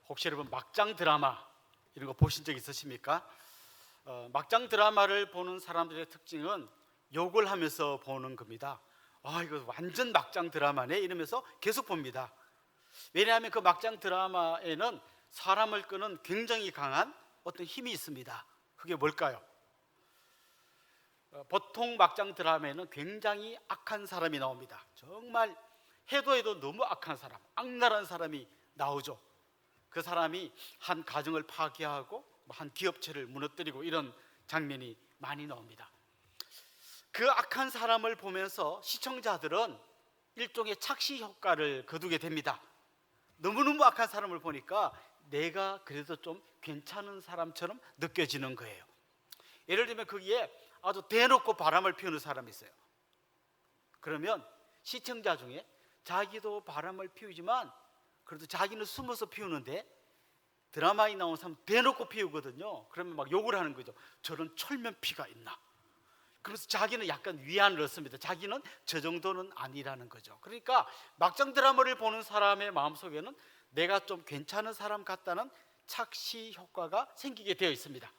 혹시 여러분 막장 드라마 이런 거 보신 적 있으십니까? 막장 드라마를 보는 사람들의 특징은 욕을 하면서 보는 겁니다. 이거 완전 막장 드라마네 이러면서 계속 봅니다. 왜냐하면 그 막장 드라마에는 사람을 끄는 굉장히 강한 어떤 힘이 있습니다. 그게 뭘까요? 보통 막장 드라마에는 굉장히 악한 사람이 나옵니다. 정말 해도 너무 악한 사람, 악랄한 사람이 나오죠. 그 사람이 한 가정을 파괴하고 한 기업체를 무너뜨리고 이런 장면이 많이 나옵니다. 그 악한 사람을 보면서 시청자들은 일종의 착시 효과를 거두게 됩니다. 너무너무 악한 사람을 보니까 내가 그래도 좀 괜찮은 사람처럼 느껴지는 거예요. 예를 들면 거기에 아주 대놓고 바람을 피우는 사람이 있어요. 그러면 시청자 중에 자기도 바람을 피우지만 그래도 자기는 숨어서 피우는데 드라마에 나온 사람 대놓고 피우거든요. 그러면 막 욕을 하는 거죠. 저런 철면피가 있나. 그래서 자기는 약간 위안을 얻습니다. 자기는 저 정도는 아니라는 거죠. 그러니까 막장 드라마를 보는 사람의 마음속에는 내가 좀 괜찮은 사람 같다는 착시 효과가 생기게 되어 있습니다.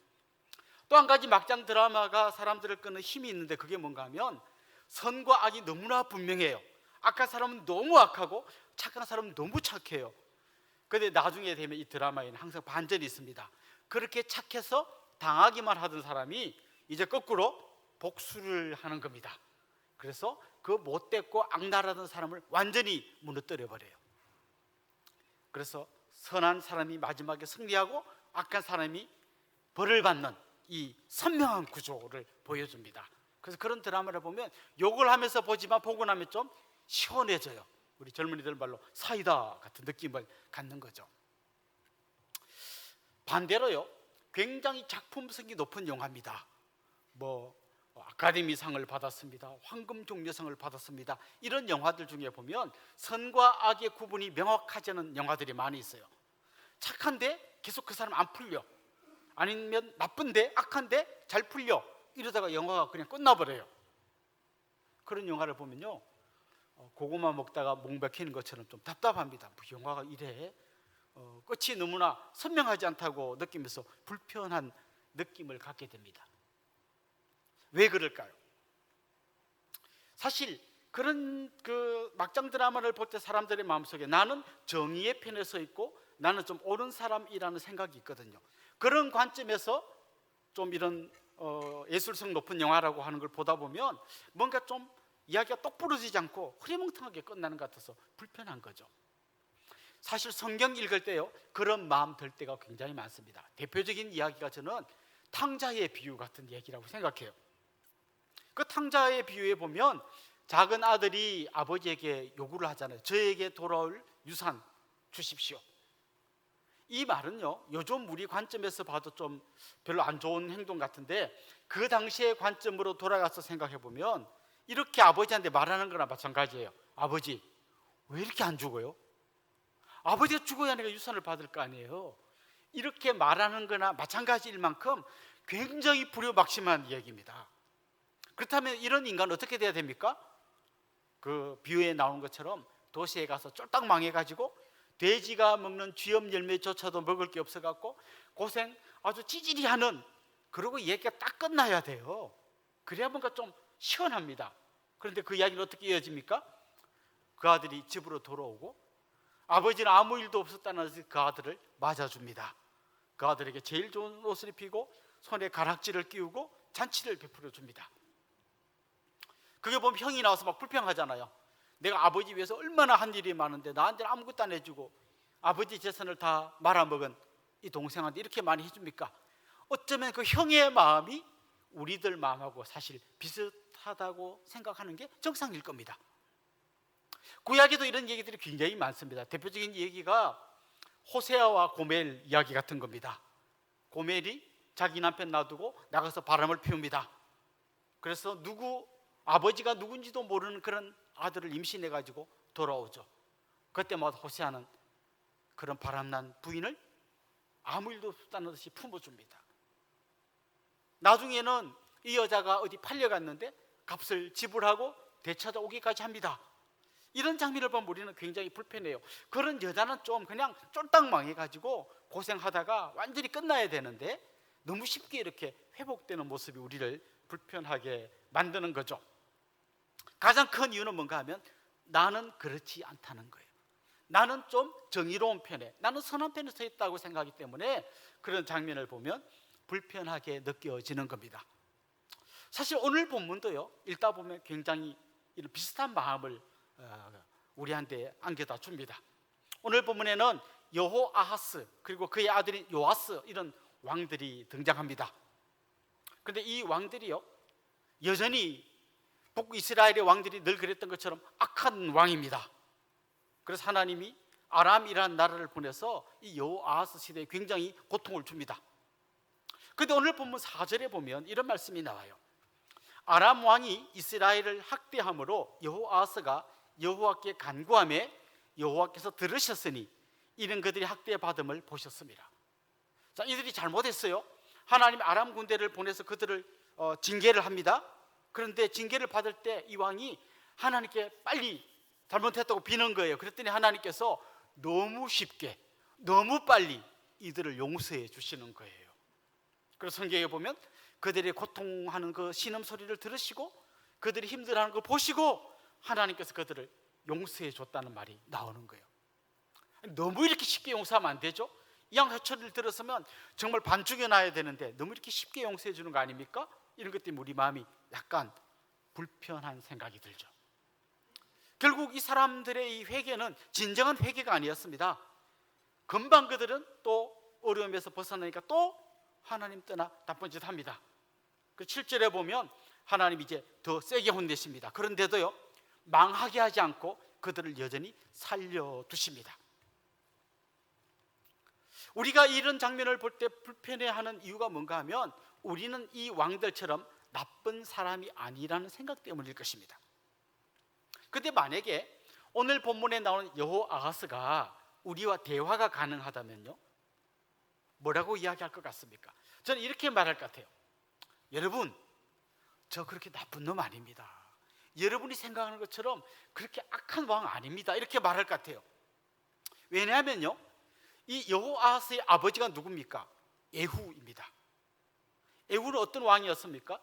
또 한 가지 막장 드라마가 사람들을 끄는 힘이 있는데 그게 뭔가 하면 선과 악이 너무나 분명해요. 악한 사람은 너무 악하고 착한 사람은 너무 착해요. 그런데 나중에 되면 이 드라마에는 항상 반전이 있습니다. 그렇게 착해서 당하기만 하던 사람이 이제 거꾸로 복수를 하는 겁니다. 그래서 그 못됐고 악랄하던 사람을 완전히 무너뜨려 버려요. 그래서 선한 사람이 마지막에 승리하고 악한 사람이 벌을 받는 이 선명한 구조를 보여줍니다. 그래서 그런 드라마를 보면 욕을 하면서 보지만 보고 나면 좀 시원해져요. 우리 젊은이들 말로 사이다 같은 느낌을 갖는 거죠. 반대로요, 굉장히 작품성이 높은 영화입니다. 아카데미상을 받았습니다. 황금종려상을 받았습니다. 이런 영화들 중에 보면 선과 악의 구분이 명확하지 않은 영화들이 많이 있어요. 착한데 계속 그 사람 안 풀려. 아니면 나쁜데 악한데 잘 풀려. 이러다가 영화가 그냥 끝나버려요. 그런 영화를 보면요, 고구마 먹다가 목 막히는 것처럼 좀 답답합니다. 영화가 이래? 끝이 너무나 선명하지 않다고 느끼면서 불편한 느낌을 갖게 됩니다. 왜 그럴까요? 사실 그런 그 막장 드라마를 볼 때 사람들의 마음속에 나는 정의의 편에 서 있고 나는 좀 옳은 사람이라는 생각이 있거든요. 그런 관점에서 좀 이런 예술성 높은 영화라고 하는 걸 보다 보면 뭔가 좀 이야기가 똑부러지지 않고 흐리멍텅하게 끝나는 것 같아서 불편한 거죠. 사실 성경 읽을 때요, 그런 마음 들 때가 굉장히 많습니다. 대표적인 이야기가 저는 탕자의 비유 같은 얘기라고 생각해요. 그 탕자의 비유에 보면 작은 아들이 아버지에게 요구를 하잖아요. 저에게 돌아올 유산 주십시오. 이 말은요, 요즘 우리 관점에서 봐도 좀 별로 안 좋은 행동 같은데 그 당시의 관점으로 돌아가서 생각해 보면 이렇게 아버지한테 말하는 거나 마찬가지예요. 아버지, 왜 이렇게 안 죽어요? 아버지가 죽어야 내가 유산을 받을 거 아니에요. 이렇게 말하는 거나 마찬가지일 만큼 굉장히 불효막심한 얘기입니다. 그렇다면 이런 인간은 어떻게 돼야 됩니까? 그 비유에 나온 것처럼 도시에 가서 쫄딱 망해가지고 돼지가 먹는 쥐염 열매조차도 먹을 게 없어갖고 고생 아주 찌질이 하는, 그러고 얘기가 딱 끝나야 돼요. 그래야 뭔가 좀 시원합니다. 그런데 그 이야기는 어떻게 이어집니까? 그 아들이 집으로 돌아오고 아버지는 아무 일도 없었다는 듯이 그 아들을 맞아줍니다. 그 아들에게 제일 좋은 옷을 입히고 손에 가락지를 끼우고 잔치를 베풀어 줍니다. 그게 보면 형이 나와서 막 불평하잖아요. 내가 아버지 위해서 얼마나 한 일이 많은데 나한테는 아무것도 안 해주고 아버지 재산을 다 말아먹은 이 동생한테 이렇게 많이 해줍니까? 어쩌면 그 형의 마음이 우리들 마음하고 사실 비슷하다고 생각하는 게 정상일 겁니다. 구약에도 이런 얘기들이 굉장히 많습니다. 대표적인 얘기가 호세아와 고멜 이야기 같은 겁니다. 고멜이 자기 남편 놔두고 나가서 바람을 피웁니다. 그래서 아버지가 누군지도 모르는 그런 아들을 임신해가지고 돌아오죠. 그때마다 호세아는 그런 바람난 부인을 아무 일도 없다는 듯이 품어줍니다. 나중에는 이 여자가 어디 팔려갔는데 값을 지불하고 되찾아오기까지 합니다. 이런 장면을 보면 우리는 굉장히 불편해요. 그런 여자는 좀 그냥 쫄딱 망해가지고 고생하다가 완전히 끝나야 되는데 너무 쉽게 이렇게 회복되는 모습이 우리를 불편하게 만드는 거죠. 가장 큰 이유는 뭔가 하면 나는 그렇지 않다는 거예요. 나는 좀 정의로운 편에, 나는 선한 편에 서 있다고 생각하기 때문에 그런 장면을 보면 불편하게 느껴지는 겁니다. 사실 오늘 본문도요, 읽다 보면 굉장히 이런 비슷한 마음을 우리한테 안겨다 줍니다. 오늘 본문에는 여호아하스 그리고 그의 아들인 요아스 이런 왕들이 등장합니다. 그런데 이 왕들이요, 여전히 북이스라엘의 왕들이 늘 그랬던 것처럼 악한 왕입니다. 그래서 하나님이 아람이라는 나라를 보내서 이 여호아하스 시대에 굉장히 고통을 줍니다. 그런데 오늘 본문 4절에 보면 이런 말씀이 나와요. 아람 왕이 이스라엘을 학대함으로 여호아하스가 여호와께 간구하매 여호와께서 들으셨으니 이는 그들이 학대받음을 보셨습니다. 자, 이들이 잘못했어요. 하나님 아람 군대를 보내서 그들을 징계를 합니다. 그런데 징계를 받을 때 이 왕이 하나님께 빨리 잘못했다고 비는 거예요. 그랬더니 하나님께서 너무 쉽게 너무 빨리 이들을 용서해 주시는 거예요. 그래서 성경에 보면 그들이 고통하는 그 신음소리를 들으시고 그들이 힘들어하는 걸 보시고 하나님께서 그들을 용서해 줬다는 말이 나오는 거예요. 너무 이렇게 쉽게 용서하면 안 되죠. 이 양해처리를 들었으면 정말 반죽여 놔야 되는데 너무 이렇게 쉽게 용서해 주는 거 아닙니까? 이런 것 때문에 우리 마음이 약간 불편한 생각이 들죠. 결국 이 사람들의 이 회개는 진정한 회개가 아니었습니다. 금방 그들은 또 어려움에서 벗어나니까 또 하나님 떠나 나쁜 짓 합니다. 그 7절에 보면 하나님 이제 더 세게 혼내십니다. 그런데도요, 망하게 하지 않고 그들을 여전히 살려두십니다. 우리가 이런 장면을 볼 때 불편해하는 이유가 뭔가 하면 우리는 이 왕들처럼 나쁜 사람이 아니라는 생각 때문일 것입니다. 그런데 만약에 오늘 본문에 나오는 여호아하스가 우리와 대화가 가능하다면요, 뭐라고 이야기할 것 같습니까? 저는 이렇게 말할 것 같아요. 여러분, 저 그렇게 나쁜 놈 아닙니다. 여러분이 생각하는 것처럼 그렇게 악한 왕 아닙니다. 이렇게 말할 것 같아요. 왜냐하면요, 이 여호아하스의 아버지가 누굽니까? 예후입니다. 예후는 어떤 왕이었습니까?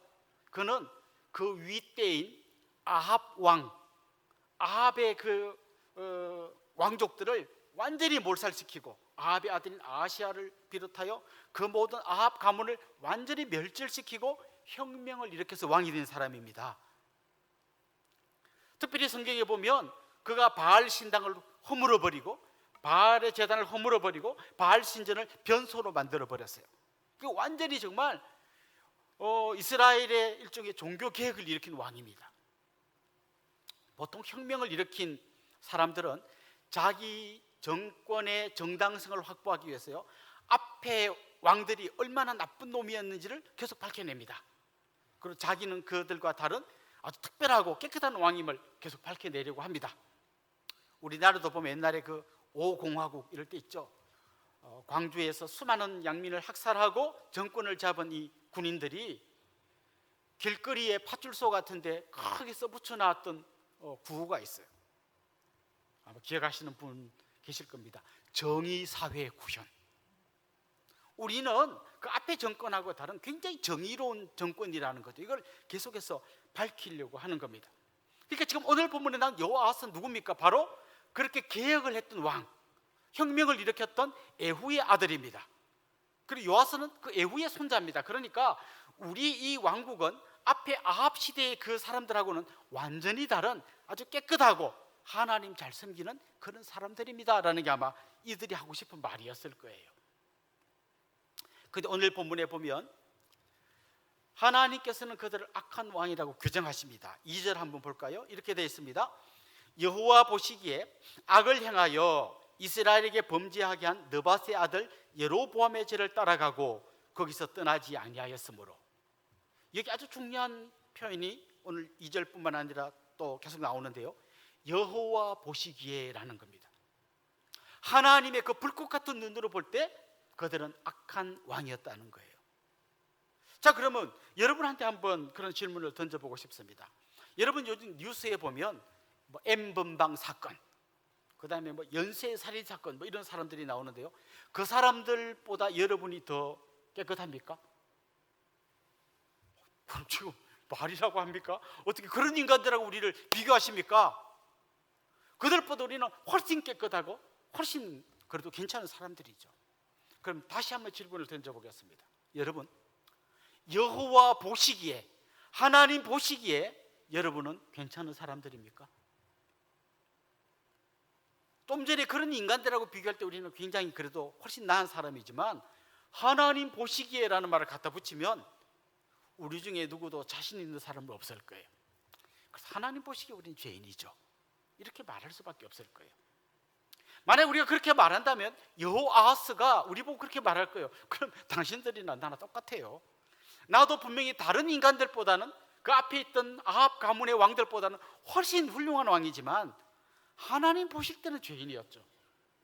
그는 그 윗대인 아합 왕, 아합의 그 왕족들을 완전히 몰살시키고 아합의 아들인 아하시아를 비롯하여 그 모든 아합 가문을 완전히 멸절시키고 혁명을 일으켜서 왕이 된 사람입니다. 특별히 성경에 보면 그가 바알 신당을 허물어버리고 바알의 제단을 허물어버리고 바알 신전을 변소로 만들어버렸어요. 그 완전히 정말 이스라엘의 일종의 종교 개혁을 일으킨 왕입니다. 보통 혁명을 일으킨 사람들은 자기 정권의 정당성을 확보하기 위해서요, 앞에 왕들이 얼마나 나쁜 놈이었는지를 계속 밝혀냅니다. 그리고 자기는 그들과 다른 아주 특별하고 깨끗한 왕임을 계속 밝혀내려고 합니다. 우리나라도 보면 옛날에 그 5공화국 이럴 때 있죠. 광주에서 수많은 양민을 학살하고 정권을 잡은 이 군인들이 길거리에 파출소 같은데 크게 써붙여놨던 구호가 있어요. 아마 기억하시는 분 계실 겁니다. 정의사회 구현. 우리는 그 앞에 정권하고 다른 굉장히 정의로운 정권이라는 거죠. 이걸 계속해서 밝히려고 하는 겁니다. 그러니까 지금 오늘 본문에 나온 여호아하스는 누굽니까? 바로 그렇게 개혁을 했던 왕, 혁명을 일으켰던 예후의 아들입니다. 그리고 요아스는 그 예후의 손자입니다. 그러니까 우리 이 왕국은 앞에 아합 시대의 그 사람들하고는 완전히 다른 아주 깨끗하고 하나님 잘 섬기는 그런 사람들입니다 라는 게 아마 이들이 하고 싶은 말이었을 거예요. 그런데 오늘 본문에 보면 하나님께서는 그들을 악한 왕이라고 규정하십니다. 2절 한번 볼까요? 이렇게 되어 있습니다. 여호와 보시기에 악을 행하여 이스라엘에게 범죄하게 한 느밧의 아들 여로보암의 죄를 따라가고 거기서 떠나지 아니하였으므로. 여기 아주 중요한 표현이 오늘 2절뿐만 아니라 또 계속 나오는데요, 여호와 보시기에라는 겁니다. 하나님의 그 불꽃 같은 눈으로 볼 때 그들은 악한 왕이었다는 거예요. 자, 그러면 여러분한테 한번 그런 질문을 던져보고 싶습니다. 여러분 요즘 뉴스에 보면 뭐 M번방 사건, 그 다음에 뭐 연쇄살인 사건, 뭐 이런 사람들이 나오는데요. 그 사람들보다 여러분이 더 깨끗합니까? 지금 말이라고 합니까? 어떻게 그런 인간들하고 우리를 비교하십니까? 그들보다 우리는 훨씬 깨끗하고 훨씬 그래도 괜찮은 사람들이죠. 그럼 다시 한번 질문을 던져보겠습니다. 여러분, 여호와 보시기에, 하나님 보시기에 여러분은 괜찮은 사람들입니까? 좀 전에 그런 인간들하고 비교할 때 우리는 굉장히 그래도 훨씬 나은 사람이지만, 하나님 보시기에라는 말을 갖다 붙이면 우리 중에 누구도 자신 있는 사람은 없을 거예요. 그래서 하나님 보시기에 우리는 죄인이죠, 이렇게 말할 수밖에 없을 거예요. 만약 우리가 그렇게 말한다면 여호아하스가 우리 보고 그렇게 말할 거예요. 그럼 당신들이나 나나 똑같아요. 나도 분명히 다른 인간들보다는, 그 앞에 있던 아합 가문의 왕들보다는 훨씬 훌륭한 왕이지만 하나님 보실 때는 죄인이었죠.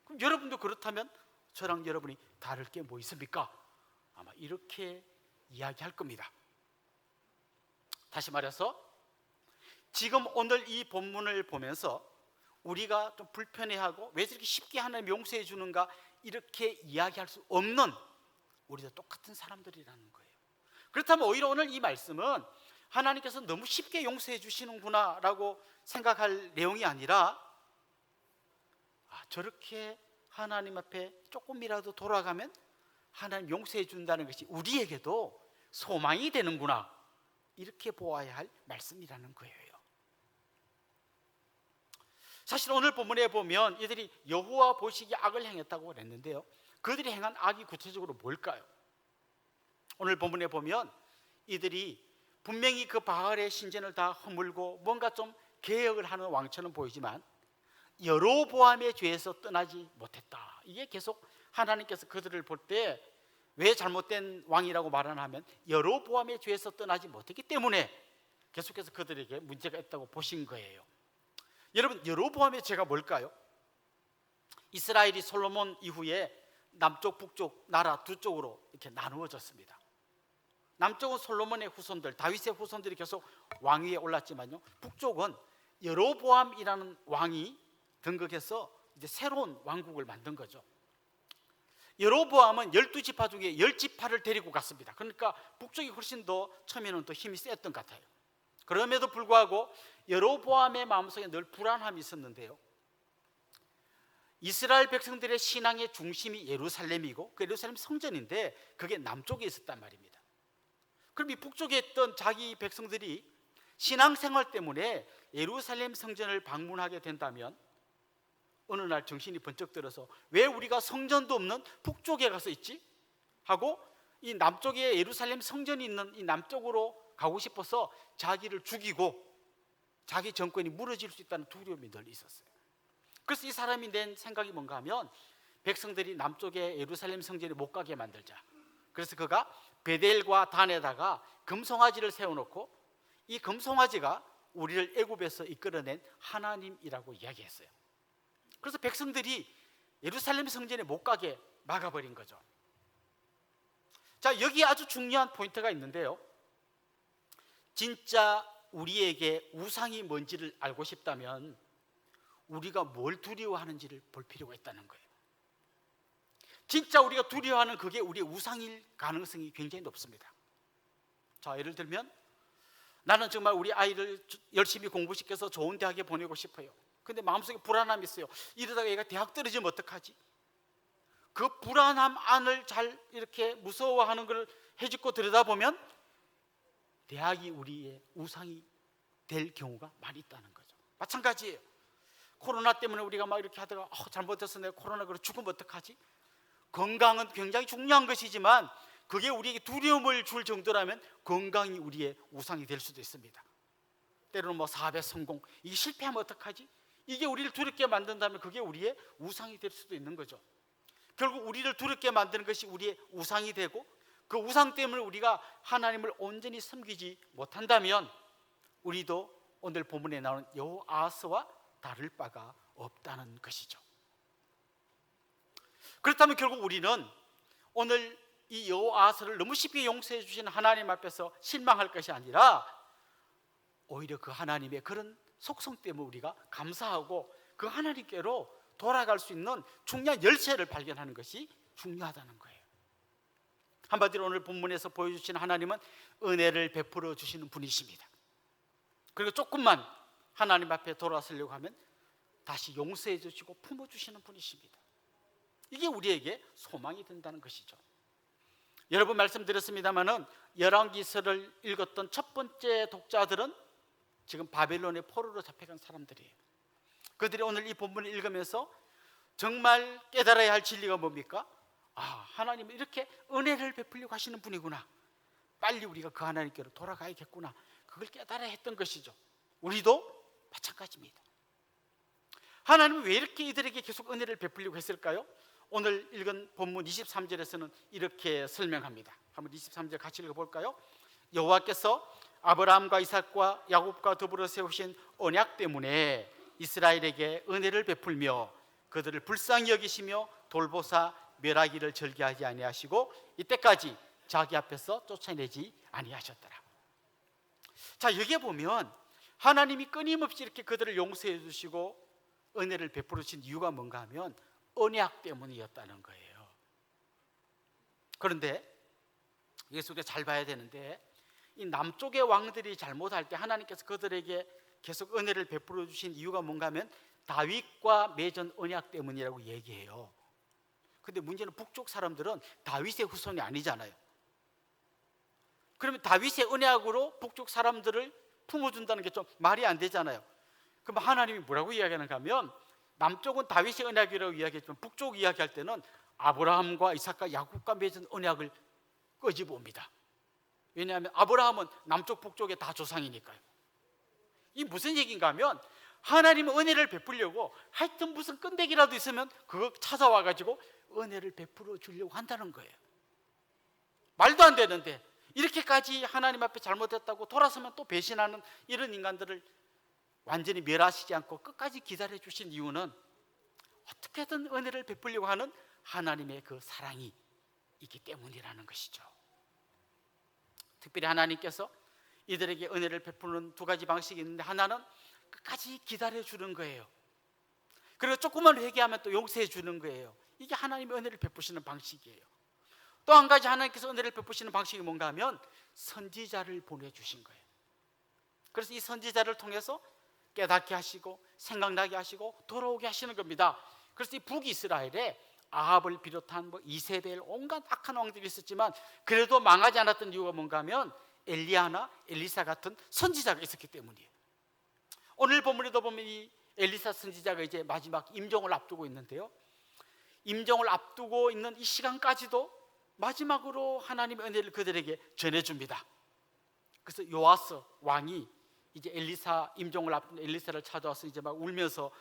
그럼 여러분도 그렇다면 저랑 여러분이 다를 게 뭐 있습니까? 아마 이렇게 이야기할 겁니다. 다시 말해서 지금 오늘 이 본문을 보면서 우리가 좀 불편해하고 왜 저렇게 쉽게 하나님 용서해 주는가 이렇게 이야기할 수 없는 우리도 똑같은 사람들이라는 거예요. 그렇다면 오히려 오늘 이 말씀은 하나님께서 너무 쉽게 용서해 주시는구나 라고 생각할 내용이 아니라, 저렇게 하나님 앞에 조금이라도 돌아가면 하나님 용서해 준다는 것이 우리에게도 소망이 되는구나, 이렇게 보아야 할 말씀이라는 거예요. 사실 오늘 본문에 보면 이들이 여호와 보시기에 악을 행했다고 그랬는데요, 그들이 행한 악이 구체적으로 뭘까요? 오늘 본문에 보면 이들이 분명히 그 바알의 신전을 다 허물고 뭔가 좀 개혁을 하는 왕처럼 보이지만 여로보암의 죄에서 떠나지 못했다. 이게 계속 하나님께서 그들을 볼 때 왜 잘못된 왕이라고 말하냐면 여로보암의 죄에서 떠나지 못했기 때문에 계속해서 그들에게 문제가 있다고 보신 거예요. 여러분, 여로보암의 죄가 뭘까요? 이스라엘이 솔로몬 이후에 남쪽 북쪽 나라 두 쪽으로 이렇게 나누어졌습니다. 남쪽은 솔로몬의 후손들, 다윗의 후손들이 계속 왕위에 올랐지만요, 북쪽은 여로보암이라는 왕이 등극해서 이제 새로운 왕국을 만든 거죠. 여로보암은 12지파 중에 10지파를 데리고 갔습니다. 그러니까 북쪽이 훨씬 더 처음에는 더 힘이 셌던 것 같아요. 그럼에도 불구하고 여로보암의 마음속에 늘 불안함이 있었는데요, 이스라엘 백성들의 신앙의 중심이 예루살렘이고 그 예루살렘 성전인데 그게 남쪽에 있었단 말입니다. 그럼 이 북쪽에 있던 자기 백성들이 신앙생활 때문에 예루살렘 성전을 방문하게 된다면 어느 날 정신이 번쩍 들어서 왜 우리가 성전도 없는 북쪽에 가서 있지? 하고 이 남쪽에 예루살렘 성전이 있는 이 남쪽으로 가고 싶어서 자기를 죽이고 자기 정권이 무너질 수 있다는 두려움이 늘 있었어요. 그래서 이 사람이 낸 생각이 뭔가 하면 백성들이 남쪽에 예루살렘 성전에 못 가게 만들자. 그래서 그가 베델과 단에다가 금송아지를 세워놓고 이 금송아지가 우리를 애굽에서 이끌어낸 하나님이라고 이야기했어요. 그래서 백성들이 예루살렘 성전에 못 가게 막아버린 거죠. 자, 여기 아주 중요한 포인트가 있는데요, 진짜 우리에게 우상이 뭔지를 알고 싶다면 우리가 뭘 두려워하는지를 볼 필요가 있다는 거예요. 진짜 우리가 두려워하는 그게 우리의 우상일 가능성이 굉장히 높습니다. 자, 예를 들면 나는 정말 우리 아이를 열심히 공부시켜서 좋은 대학에 보내고 싶어요. 근데 마음속에 불안함이 있어요. 이러다가 얘가 대학 떨어지면 어떡하지? 그 불안함 안을 잘 이렇게 무서워하는 걸 헤집고 들여다보면 대학이 우리의 우상이 될 경우가 많이 있다는 거죠. 마찬가지예요. 코로나 때문에 우리가 막 이렇게 하다가 잘못해서 내가 코로나 그래 죽으면 어떡하지? 건강은 굉장히 중요한 것이지만 그게 우리에게 두려움을 줄 정도라면 건강이 우리의 우상이 될 수도 있습니다. 때로는 뭐 사업의 성공, 이게 실패하면 어떡하지? 이게 우리를 두렵게 만든다면 그게 우리의 우상이 될 수도 있는 거죠. 결국 우리를 두렵게 만드는 것이 우리의 우상이 되고 그 우상 때문에 우리가 하나님을 온전히 섬기지 못한다면 우리도 오늘 본문에 나오는 여호아하스와 다를 바가 없다는 것이죠. 그렇다면 결국 우리는 오늘 이 여호아하스를 너무 쉽게 용서해 주시는 하나님 앞에서 실망할 것이 아니라 오히려 그 하나님의 그런 속성 때문에 우리가 감사하고 그 하나님께로 돌아갈 수 있는 중요한 열쇠를 발견하는 것이 중요하다는 거예요. 한마디로 오늘 본문에서 보여주신 하나님은 은혜를 베풀어 주시는 분이십니다. 그리고 조금만 하나님 앞에 돌아서려고 하면 다시 용서해 주시고 품어주시는 분이십니다. 이게 우리에게 소망이 된다는 것이죠. 여러분 말씀드렸습니다마는 열왕기서를 읽었던 첫 번째 독자들은 지금 바벨론의 포로로 잡혀간 사람들이에요. 그들이 오늘 이 본문을 읽으면서 정말 깨달아야 할 진리가 뭡니까? 하나님은 이렇게 은혜를 베풀려고 하시는 분이구나. 빨리 우리가 그 하나님께로 돌아가야겠구나. 그걸 깨달아야 했던 것이죠. 우리도 마찬가지입니다. 하나님은 왜 이렇게 이들에게 계속 은혜를 베풀려고 했을까요? 오늘 읽은 본문 23절에서는 이렇게 설명합니다. 한번 23절 같이 읽어볼까요? 여호와께서 아브라함과 이삭과 야곱과 더불어 세우신 언약 때문에 이스라엘에게 은혜를 베풀며 그들을 불쌍히 여기시며 돌보사 멸하기를 절개하지 아니하시고 이때까지 자기 앞에서 쫓아내지 아니하셨더라. 자, 여기에 보면 하나님이 끊임없이 이렇게 그들을 용서해 주시고 은혜를 베풀어 주신 이유가 뭔가 하면 언약 때문이었다는 거예요. 그런데 예수 우리가 잘 봐야 되는데 이 남쪽의 왕들이 잘못할 때 하나님께서 그들에게 계속 은혜를 베풀어 주신 이유가 뭔가 하면 다윗과 맺은 언약 때문이라고 얘기해요. 근데 문제는 북쪽 사람들은 다윗의 후손이 아니잖아요. 그러면 다윗의 언약으로 북쪽 사람들을 품어준다는 게 좀 말이 안 되잖아요. 그럼 하나님이 뭐라고 이야기하는가 하면 남쪽은 다윗의 언약이라고 이야기했지만 북쪽 이야기할 때는 아브라함과 이삭과 야곱과 맺은 언약을 끄집어옵니다. 왜냐하면 아브라함은 남쪽 북쪽에 다 조상이니까요. 이 무슨 얘기인가 하면 하나님은 은혜를 베풀려고 하여튼 무슨 끈데기라도 있으면 그거 찾아와 가지고 은혜를 베풀어 주려고 한다는 거예요. 말도 안 되는데 이렇게까지 하나님 앞에 잘못했다고 돌아서면 또 배신하는 이런 인간들을 완전히 멸하시지 않고 끝까지 기다려 주신 이유는 어떻게든 은혜를 베풀려고 하는 하나님의 그 사랑이 있기 때문이라는 것이죠. 특별히 하나님께서 이들에게 은혜를 베푸는 두 가지 방식이 있는데 하나는 끝까지 기다려 주는 거예요. 그리고 조금만 회개하면 또 용서해 주는 거예요. 이게 하나님의 은혜를 베푸시는 방식이에요. 또 한 가지 하나님께서 은혜를 베푸시는 방식이 뭔가 하면 선지자를 보내주신 거예요. 그래서 이 선지자를 통해서 깨닫게 하시고 생각나게 하시고 돌아오게 하시는 겁니다. 그래서 이 북이스라엘에 아합을 비롯한 이세벨 온갖 악한 왕들이 있었지만 그래도 망하지 않았던 이유가 뭔가 하면 엘리야나 엘리사 같은 선지자가 있었기 때문이에요. 오늘 본문에도 보면 이 엘리사 선지자가 이제 마지막 임종을 앞두고 있는데요. 임종을 앞두고 있는 이 시간까지도 마지막으로 하나님의 은혜를 그들에게 전해줍니다. 그래서 요아스 왕이 이제 엘리사 임종을 앞둔 엘리사를 찾아와서 이제 막 울면서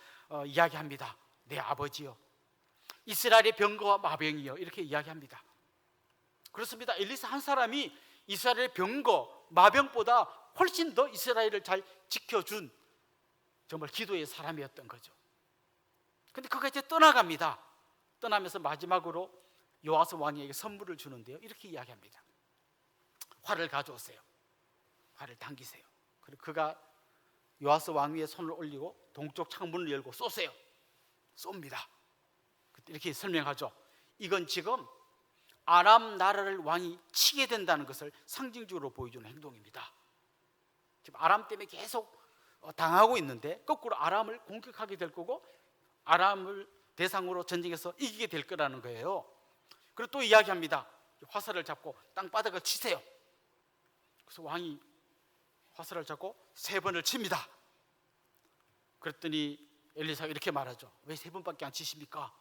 이야기합니다. 내 아버지요, 이스라엘의 병거와 마병이요, 이렇게 이야기합니다. 그렇습니다. 엘리사 한 사람이 이스라엘의 병거 마병보다 훨씬 더 이스라엘을 잘 지켜준 정말 기도의 사람이었던 거죠. 근데 그가 이제 떠나갑니다. 떠나면서 마지막으로 요아스 왕에게 선물을 주는데요, 이렇게 이야기합니다. 활을 가져오세요. 활을 당기세요. 그리고 그가 요아스 왕 위에 손을 올리고 동쪽 창문을 열고 쏘세요. 쏩니다. 이렇게 설명하죠. 이건 지금 아람 나라를 왕이 치게 된다는 것을 상징적으로 보여주는 행동입니다. 지금 아람 때문에 계속 당하고 있는데 거꾸로 아람을 공격하게 될 거고 아람을 대상으로 전쟁에서 이기게 될 거라는 거예요. 그리고 또 이야기합니다. 화살을 잡고 땅바닥을 치세요. 그래서 왕이 화살을 잡고 3번을 칩니다. 그랬더니 엘리사가 이렇게 말하죠. 왜 3번밖에 안 치십니까?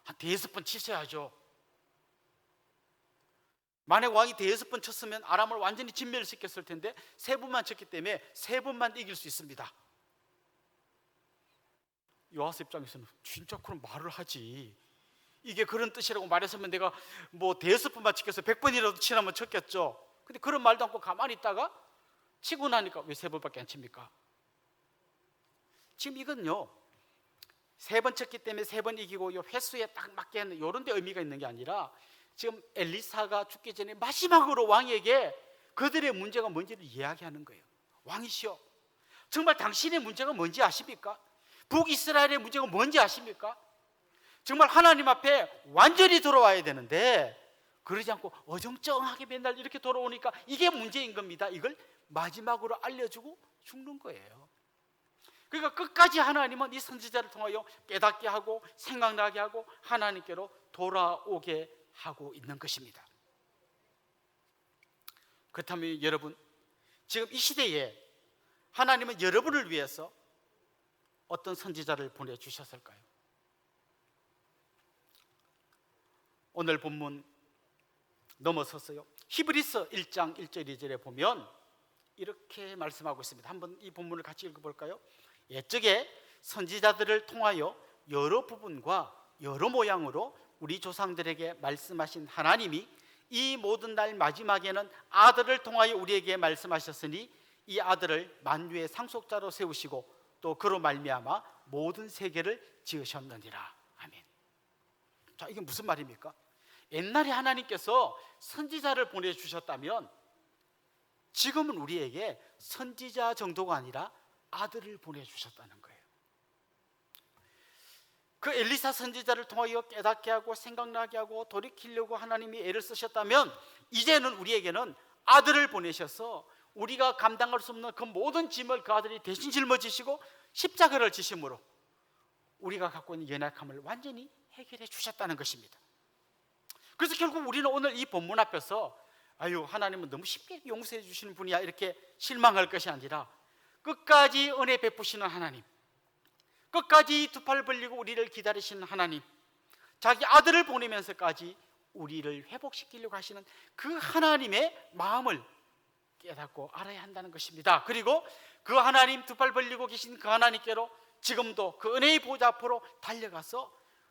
한 5번 치셔야죠. 만약 왕이 5번 쳤으면 아람을 완전히 진멸시켰을 텐데 3번만 쳤기 때문에 3번만 이길 수 있습니다. 요아스 입장에서는 진짜 그런 말을 하지, 이게 그런 뜻이라고 말했으면 내가 뭐 5번만 치겠어 100번이라도 치라면 쳤겠죠. 근데 그런 말도 않고 가만히 있다가 치고 나니까 왜 3번밖에 안 칩니까? 지금 이건요, 3번 쳤기 때문에 3번 이기고 요 횟수에 딱 맞게 하는 이런 데 의미가 있는 게 아니라 지금 엘리사가 죽기 전에 마지막으로 왕에게 그들의 문제가 뭔지를 이야기하는 거예요. 왕이시여, 정말 당신의 문제가 뭔지 아십니까? 북이스라엘의 문제가 뭔지 아십니까? 정말 하나님 앞에 완전히 돌아와야 되는데 그러지 않고 어정쩡하게 맨날 이렇게 돌아오니까 이게 문제인 겁니다. 이걸 마지막으로 알려주고 죽는 거예요. 그러니까 끝까지 하나님은 이 선지자를 통하여 깨닫게 하고 생각나게 하고 하나님께로 돌아오게 하고 있는 것입니다. 그렇다면 여러분, 지금 이 시대에 하나님은 여러분을 위해서 어떤 선지자를 보내주셨을까요? 오늘 본문 넘어섰어요. 히브리서 1장 1절 2절에 보면 이렇게 말씀하고 있습니다. 한번 이 본문을 같이 읽어볼까요? 옛적에 선지자들을 통하여 여러 부분과 여러 모양으로 우리 조상들에게 말씀하신 하나님이 이 모든 날 마지막에는 아들을 통하여 우리에게 말씀하셨으니 이 아들을 만유의 상속자로 세우시고 또 그로 말미암아 모든 세계를 지으셨느니라. 아멘. 자, 이게 무슨 말입니까? 옛날에 하나님께서 선지자를 보내주셨다면 지금은 우리에게 선지자 정도가 아니라 아들을 보내주셨다는 거예요. 그 엘리사 선지자를 통하여 깨닫게 하고 생각나게 하고 돌이키려고 하나님이 애를 쓰셨다면 이제는 우리에게는 아들을 보내셔서 우리가 감당할 수 없는 그 모든 짐을 그 아들이 대신 짊어지시고 십자가를 지심으로 우리가 갖고 있는 연약함을 완전히 해결해 주셨다는 것입니다. 그래서 결국 우리는 오늘 이 본문 앞에서 아유, 하나님은 너무 쉽게 용서해 주시는 분이야 이렇게 실망할 것이 아니라 끝까지 은혜 베푸시는 하나님, 끝까지 두 팔 벌리고 우리를 기다리시는 하나님, 자기 아들을 보내면서까지 우리를 회복시키려고 하시는 그 하나님의 마음을 깨닫고 알아야 한다는 것입니다. 그리고 그 하나님, 두 팔 벌리고 계신 그 하나님께로 지금도 그 은혜의 보좌 앞으로 달려가서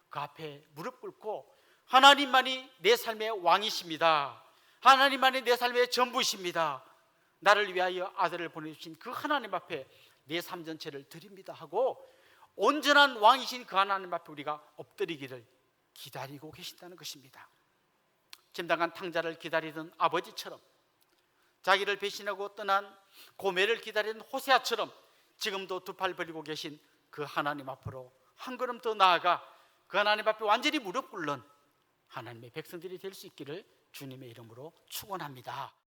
그 앞에 무릎 꿇고 하나님만이 내 삶의 왕이십니다. 하나님만이 내 삶의 전부이십니다. 나를 위하여 아들을 보내주신 그 하나님 앞에 내 삶 전체를 드립니다 하고 온전한 왕이신 그 하나님 앞에 우리가 엎드리기를 기다리고 계신다는 것입니다. 짐당한 탕자를 기다리던 아버지처럼, 자기를 배신하고 떠난 고멜을 기다리는 호세아처럼 지금도 두 팔 벌리고 계신 그 하나님 앞으로 한 걸음 더 나아가 그 하나님 앞에 완전히 무릎 꿇는 하나님의 백성들이 될 수 있기를 주님의 이름으로 축원합니다.